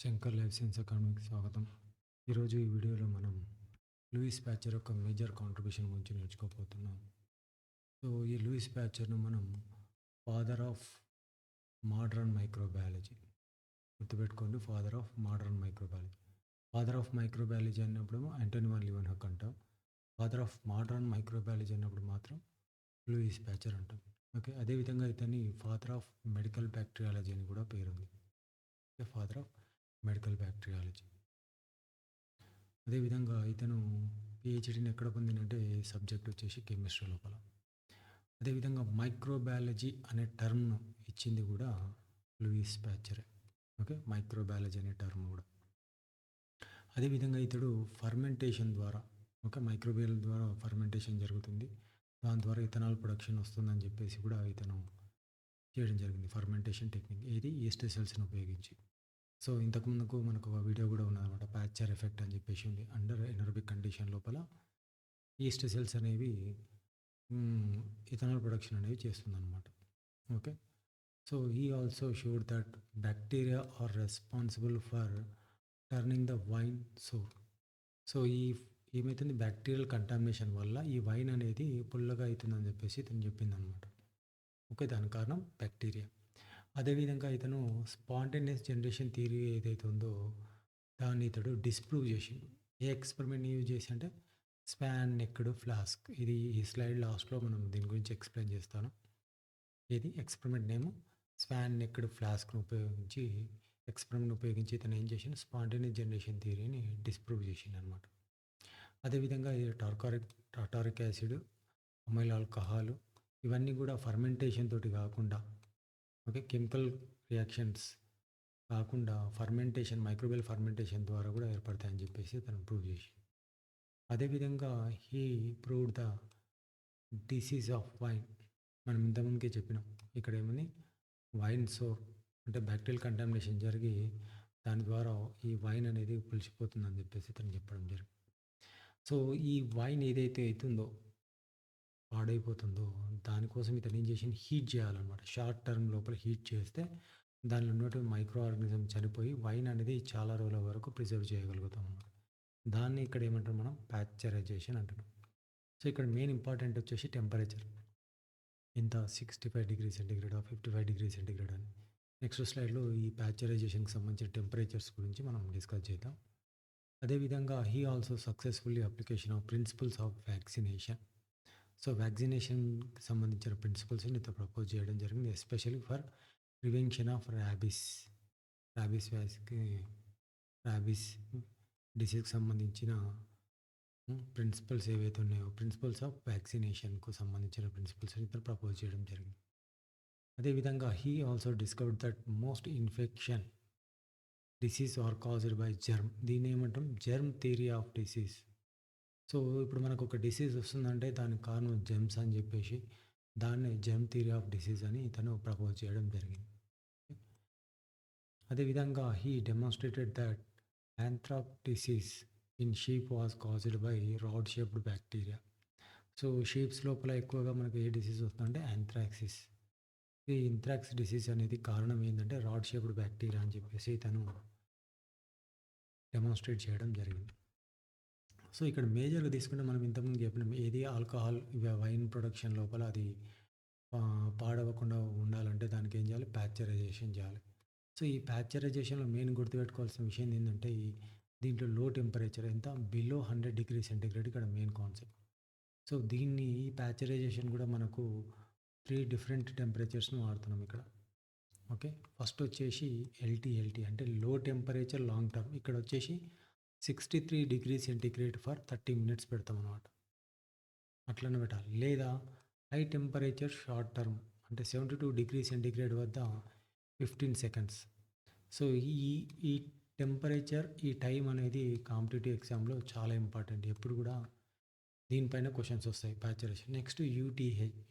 Shankar life science అకాడమీకి స్వాగతం. ఈరోజు ఈ వీడియోలో మనం లూయిస్ ప్యాచర్ యొక్క మేజర్ కాంట్రిబ్యూషన్ గురించి నేర్చుకోబోతున్నాం. సో ఈ లూయిస్ ప్యాచర్ను మనం ఫాదర్ ఆఫ్ మోడర్న్ మైక్రోబయాలజీ గుర్తుపెట్టుకోండి. Father of modern microbiology. Father of microbiology అన్నప్పుడు యాంటోనీ వాన్ లీవెన్హాక్ అంటాం. ఫాదర్ ఆఫ్ మోడర్న్ మైక్రోబయాలజీ అన్నప్పుడు మాత్రం లూయిస్ ప్యాచర్ అంటాం. ఓకే, అదేవిధంగా ఇతన్ని ఫాదర్ ఆఫ్ మెడికల్ బ్యాక్టీరియాలజీ అని కూడా పేరుంది. Father of medical bacteriology. అదేవిధంగా ఇతను పిహెచ్డీని ఎక్కడ పొందినంటే సబ్జెక్ట్ వచ్చేసి కెమిస్ట్రీ లోపల. అదేవిధంగా మైక్రోబయాలజీ అనే టర్మ్ను ఇచ్చింది కూడా లూయిస్ ప్యాచరే. ఓకే, మైక్రోబయాలజీ అనే టర్మ్ కూడా. అదేవిధంగా ఇతడు ఫర్మెంటేషన్ ద్వారా, ఓకే, మైక్రోబియల్ ద్వారా ఫర్మెంటేషన్ జరుగుతుంది, దాని ద్వారా ఇథనాల్ ప్రొడక్షన్ వస్తుందని చెప్పేసి కూడా ఇతను చేయడం జరిగింది. ఫర్మెంటేషన్ టెక్నిక్ ఏది ఈస్ట్ సెల్స్ని ఉపయోగించి. సో ఇంతకుముందుకు మనకు ఒక వీడియో కూడా ఉన్నదన్నమాట, ప్యాచర్ ఎఫెక్ట్ అని చెప్పేసి ఉంది. అండర్ ఎనరోబిక్ కండిషన్ లోపల ఈస్ట్ సెల్స్ అనేవి ఇథనాల్ ప్రొడక్షన్ అనేవి చేస్తుందన్నమాట. Okay, so he also showed that bacteria are responsible for turning the wine sour. So ఏమవుతుంది, బ్యాక్టీరియల్ కంటామినేషన్ వల్ల ఈ వైన్ అనేది పుల్లగా అవుతుందని చెప్పేసి ఇతను చెప్పిందనమాట. ఓకే, దాని కారణం బ్యాక్టీరియా. అదేవిధంగా ఇతను స్పాంటేనియస్ జనరేషన్ థియరీ ఏదైతే ఉందో దాన్ని ఇతడు డిస్ప్రూవ్ చేసిండు. ఏ ఎక్స్పెరిమెంట్ యూజ్ చేసి అంటే స్పాన్ నెక్డ్ ఫ్లాస్క్. ఇది ఈ స్లైడ్ లాస్ట్లో మనం దీని గురించి ఎక్స్ప్లెయిన్ చేస్తాను. ఇది ఎక్స్పెరిమెంట్ నేమ్ స్పాన్ నెక్డ్ ఫ్లాస్క్ను ఉపయోగించి ఇతను ఏం చేసిండు, స్పాంటేనియస్ జనరేషన్ థియరీని డిస్ప్రూవ్ చేసిండు అనమాట. అదేవిధంగా ఇది టార్టారిక్ యాసిడ్, అమైల్ ఆల్కహాల్ ఇవన్నీ కూడా ఫర్మెంటేషన్ తోటి కాకుండా, ఓకే, కెమికల్ రియాక్షన్స్ కాకుండా ఫర్మెంటేషన్, మైక్రోబియల్ ఫర్మెంటేషన్ ద్వారా కూడా ఏర్పడతాయని చెప్పేసి తను ప్రూవ్ చేసి, అదేవిధంగా he proved the disease of wine. మనం ఇంతకుముందుకే చెప్పినాం, ఇక్కడ ఏమని వైన్ సోర్ అంటే బ్యాక్టీరియల్ కంటామినేషన్ జరిగి దాని ద్వారా ఈ వైన్ అనేది పులిసిపోతుందని చెప్పేసి తను చెప్పడం జరిగింది. సో ఈ వైన్ ఏదైతే అవుతుందో, పాడైపోతుందో, దానికోసం ఇతను ఏం చేసి హీట్ చేయాలన్నమాట. షార్ట్ టర్మ్ లోపల హీట్ చేస్తే దానిలో ఉన్నటువంటి మైక్రో ఆర్గానిజం చనిపోయి వైన్ అనేది చాలా రోజుల వరకు ప్రిజర్వ్ చేయగలుగుతాం అన్నమాట. దాన్ని ఇక్కడ ఏమంటాం మనం, ప్యాక్చరైజేషన్ అంటున్నాం. సో ఇక్కడ మెయిన్ ఇంపార్టెంట్ వచ్చేసి టెంపరేచర్. ఎంత 65 డిగ్రీ సెంటీగ్రేడ్, 55 డిగ్రీ సెంటీగ్రేడ్ అని. నెక్స్ట్ స్లైడ్లో ఈ ప్యాక్చరైజేషన్కి సంబంధించిన టెంపరేచర్స్ గురించి మనం డిస్కస్ చేద్దాం. అదేవిధంగా he also successfully application of principles of vaccination. So వ్యాక్సినేషన్కి సంబంధించిన ప్రిన్సిపల్స్ని ఇతను ప్రపోజ్ చేయడం జరిగింది, especially for prevention of rabies డిసీజ్కి సంబంధించిన ప్రిన్సిపల్స్ ఏవైతే ఉన్నాయో, ప్రిన్సిపల్స్ ఆఫ్ వ్యాక్సినేషన్కు సంబంధించిన ప్రిన్సిపల్స్ ఇతను ప్రపోజ్ చేయడం జరిగింది. అదేవిధంగా he also discovered that most infection disease are caused by germ. దీన్ని ఏమంటాం, germ theory of disease. So ఇప్పుడు మనకు ఒక డిసీజ్ వస్తుందంటే దానికి కారణం జెమ్స్ అని చెప్పేసి దాన్ని జెమ్ థియరీ ఆఫ్ డిసీజ్ అని ఇతను ప్రపోజ్ చేయడం జరిగింది. అదేవిధంగా he demonstrated that anthrax disease in sheep was caused by rod shaped bacteria. So sheeps లోపల ఎక్కువగా మనకు ఏ డిసీజ్ వస్తుందంటే యాంథ్రాక్సిస్. ఈ యాంథ్రాక్స్ డిసీజ్ అనేది కారణం ఏంటంటే రాడ్ షేప్డ్ బ్యాక్టీరియా అని చెప్పేసి ఇతను డెమాన్స్ట్రేట్ చేయడం జరిగింది. సో ఇక్కడ మేజర్గా తీసుకుంటే మనం ఇంతకుముందు చెప్పినాం, ఏది ఆల్కహాల్ వైన్ ప్రొడక్షన్ లోపల అది పాడవకుండా ఉండాలంటే దానికి ఏం చేయాలి, ప్యాక్చరైజేషన్ చేయాలి. సో ఈ ప్యాక్చరైజేషన్లో మెయిన్ గుర్తుపెట్టుకోవాల్సిన విషయం ఏంటంటే దీంట్లో లో టెంపరేచర్ ఎంత, బిలో 100 డిగ్రీ సెంటీగ్రేడ్ ఇక్కడ మెయిన్ కాన్సెప్ట్. సో దీన్ని ఈ ప్యాక్చరైజేషన్ కూడా మనకు 3 డిఫరెంట్ టెంపరేచర్స్ని వాడుతున్నాం ఇక్కడ. ఓకే, ఫస్ట్ వచ్చేసి ఎల్టీ అంటే లో టెంపరేచర్ లాంగ్ టర్మ్. ఇక్కడ వచ్చేసి 63 డిగ్రీ సెంటీగ్రేడ్ ఫర్ 30 మినిట్స్ పెడతాం అనమాట, అట్లనే పెట్టాలి. లేదా హై టెంపరేచర్ షార్ట్ టర్మ్ అంటే 72 డిగ్రీ సెంటీగ్రేడ్ వద్ద 15 సెకండ్స్. సో ఈ టెంపరేచర్, ఈ టైం అనేది కాంపిటేటివ్ ఎగ్జామ్లో చాలా ఇంపార్టెంట్. ఎప్పుడు కూడా దీనిపైన క్వశ్చన్స్ వస్తాయి, pasteurisation. Next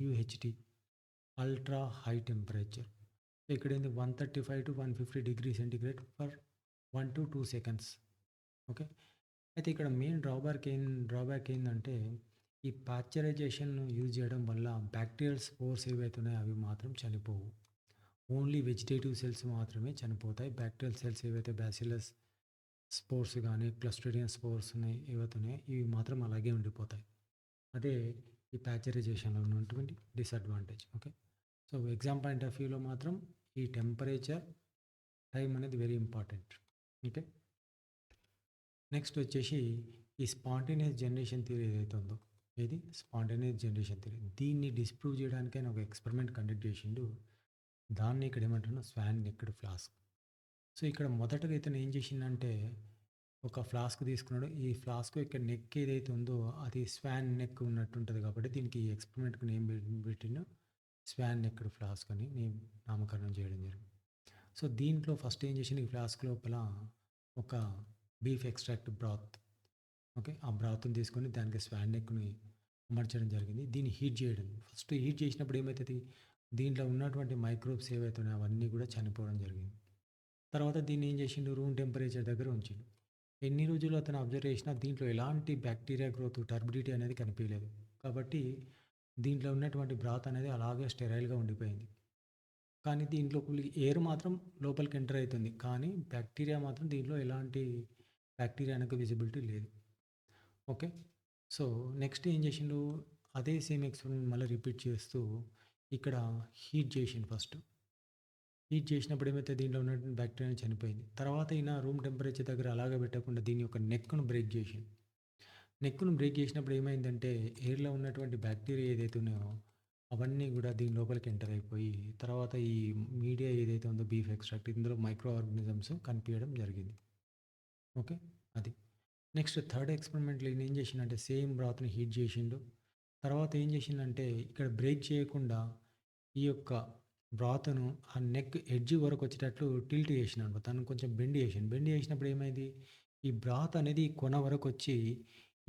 UHT ultra high temperature. ఇక్కడ ఏంది 135 to 150 degree centigrade for 1 to 2 seconds. Okay, అయితే ఇక్కడ మెయిన్ డ్రాబ్యాక్ ఏంటంటే ఈ ప్యాక్చరైజేషన్ యూజ్ చేయడం వల్ల బ్యాక్టీరియల్ స్పోర్స్ ఏవైతే ఉన్నాయో అవి మాత్రం చనిపోవు. ఓన్లీ వెజిటేటివ్ సెల్స్ మాత్రమే చనిపోతాయి. బ్యాక్టీరియల్ సెల్స్ ఏవైతే బ్యాసిలస్ స్పోర్స్ కానీ క్లస్ట్రిడియన్ స్పోర్స్ ఉన్నాయి ఏవైతే ఉన్నాయో ఇవి మాత్రం అలాగే ఉండిపోతాయి. అదే ఈ ప్యాచరైజేషన్లో ఉన్నటువంటి disadvantage. Okay, so exam point of వ్యూలో మాత్రం ఈ టెంపరేచర్ టైం అనేది వెరీ ఇంపార్టెంట్. ఓకే, నెక్స్ట్ వచ్చేసి ఈ స్పాంటేనియస్ జనరేషన్ థియరీ ఏదైతే ఉందో, ఇది స్పాంటేనియస్ జనరేషన్ థియరీ, దీన్ని డిస్ప్రూవ్ చేయడానికి ఆయన ఒక ఎక్స్పెరిమెంట్ కండక్ట్ చేసిండు. దాన్ని ఇక్కడ ఏమంటున్నా స్వాన్ నెక్డ్ ఫ్లాస్క్. సో ఇక్కడ మొదటగా ఇతను ఏం చేసిందంటే ఒక ఫ్లాస్క్ తీసుకున్నాడు. ఈ ఫ్లాస్క్ ఇక్కడ నెక్ ఏదైతే ఉందో అది స్వాన్ నెక్ ఉన్నట్టు ఉంటుంది కాబట్టి దీనికి ఈ ఎక్స్పెరిమెంట్కి నేమ్ పెట్టిన స్వాన్ నెక్డ్ ఫ్లాస్క్ అని నేమ్ నామకరణం చేయడం జరిగింది. సో దీంట్లో ఫస్ట్ ఏం చేసింది, ఈ ఫ్లాస్క్ లోపల ఒక బీఫ్ ఎక్స్ట్రాక్ట్ బ్రాత్, ఓకే, ఆ బ్రాత్ని తీసుకొని దానికి స్వాన్ నెక్ని అమర్చడం జరిగింది. దీన్ని హీట్ చేయడం, ఫస్ట్ హీట్ చేసినప్పుడు ఏమవుతుంది, దీంట్లో ఉన్నటువంటి మైక్రోబ్స్ ఏవైతే ఉన్నాయో అవన్నీ కూడా చనిపోవడం జరిగింది. తర్వాత దీన్ని ఏం చేసిండు, రూమ్ టెంపరేచర్ దగ్గర ఉంచిండు. ఎన్ని రోజులు అతను అబ్జర్వ్ చేసినా దీంట్లో ఎలాంటి బ్యాక్టీరియా గ్రోత్ టర్బిడిటీ అనేది కనిపించలేదు. కాబట్టి దీంట్లో ఉన్నటువంటి బ్రాత్ అనేది అలాగే స్టెరైల్గా ఉండిపోయింది. కానీ దీంట్లో ఎయిర్ మాత్రం లోపలికి ఎంటర్ అవుతుంది, కానీ బ్యాక్టీరియా మాత్రం దీంట్లో ఎలాంటి బ్యాక్టీరియా అనేది విజిబిలిటీ లేదు. ఓకే, సో నెక్స్ట్ ఏం చేసిండు, అదే సేమ్ ఎక్స్పెరిమెంట్ మళ్ళీ రిపీట్ చేస్తూ ఇక్కడ హీట్ చేసిండు. ఫస్ట్ హీట్ చేసినప్పుడు ఏమైతే దీంట్లో ఉన్నటువంటి బ్యాక్టీరియా చనిపోయింది. తర్వాత ఈయన రూమ్ టెంపరేచర్ దగ్గర అలాగే పెట్టకుండా దీని యొక్క నెక్ను బ్రేక్ చేసిండు. నెక్ను బ్రేక్ చేసినప్పుడు ఏమైందంటే ఎయిర్లో ఉన్నటువంటి బ్యాక్టీరియా ఏదైతే ఉన్నాయో అవన్నీ కూడా దీని లోపలికి ఎంటర్ అయిపోయి తర్వాత ఈ మీడియా ఏదైతే ఉందో బీఫ్ ఎక్స్ట్రాక్ట్ ఇందులో మైక్రో ఆర్గానిజమ్స్ కనిపించడం జరిగింది. ఓకే, అది నెక్స్ట్ థర్డ్ ఎక్స్పెరిమెంట్లో ఈయన ఏం చేసిండంటే సేమ్ బ్రాత్ని హీట్ చేసిండు. తర్వాత ఏం చేసిండంటే ఇక్కడ బ్రేక్ చేయకుండా ఈ యొక్క బ్రాత్ను ఆ నెక్ ఎడ్జ్ వరకు వచ్చేటట్లు టిల్ట్ చేసినాడు, తను కొంచెం బెండ్ చేసిండు. బెండ్ చేసినప్పుడు ఏమైంది, ఈ బ్రాత్ అనేది ఈ కొన వరకు వచ్చి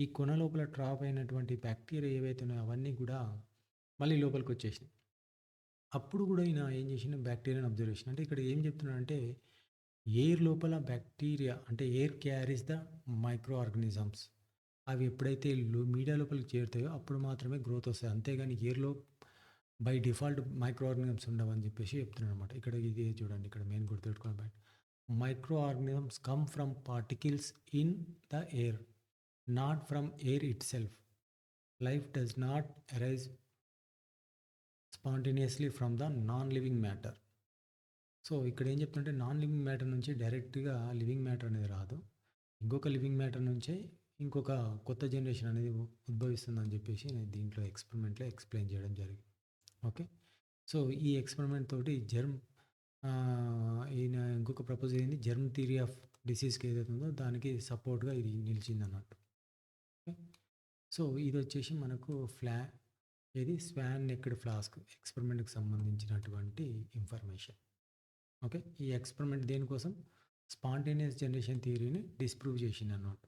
ఈ కొన లోపల ట్రాప్ అయినటువంటి బ్యాక్టీరియా ఏవైతే ఉన్నాయో అవన్నీ కూడా మళ్ళీ లోపలికి వచ్చేసినాయి. అప్పుడు కూడా ఈయన ఏం చేసిండు, బ్యాక్టీరియాని అబ్జర్వ్ చేసిన. అంటే ఇక్కడ ఏం చెప్తున్నాడంటే ఎయిర్ లోపల బ్యాక్టీరియా అంటే air carries the micro organisms, అవి ఎప్పుడైతే మీడియా లోపలికి చేరుతాయో అప్పుడు మాత్రమే గ్రోత్ వస్తాయి, అంతేగాని ఎయిర్లో బై డిఫాల్ట్ మైక్రో ఆర్గానిజమ్స్ ఉండవని చెప్పేసి చెప్తున్నాడు అనమాట. ఇక్కడ ఇది చూడండి, ఇక్కడ మెయిన్ గుర్తుపెట్టుకోవాలి, micro organisms come from particles in the air, not from air it self. Life does not arise spontaneously from the non living matter. So ఇక్కడ ఏం చెప్తుంటే నాన్ లివింగ్ మ్యాటర్ నుంచి డైరెక్ట్గా లివింగ్ మ్యాటర్ అనేది రాదు, ఇంకొక లివింగ్ మ్యాటర్ నుంచే ఇంకొక కొత్త జనరేషన్ అనేది ఉద్భవిస్తుందని చెప్పేసి నేను దీంట్లో ఎక్స్పెరిమెంట్లో ఎక్స్ప్లెయిన్ చేయడం జరిగింది. ఓకే, సో ఈ ఎక్స్పెరిమెంట్ తోటి ఈయన ఇంకొక ప్రపోజ్ అయింది, జర్మ్ థియరీ ఆఫ్ డిసీజ్కి ఏదైతే ఉందో దానికి సపోర్ట్గా ఇది నిలిచింది అన్నట్టు. ఓకే, సో ఇది వచ్చేసి మనకు ఇది స్వాన్ నెక్డ్ ఫ్లాస్క్ ఎక్స్పెరిమెంట్కి సంబంధించినటువంటి ఇన్ఫర్మేషన్. ఓకే, ఈ ఎక్స్పెరిమెంట్ దేనికోసం, స్పాంటేనియస్ జనరేషన్ థియరీని డిస్ప్రూవ్ చేసింది అన్నమాట.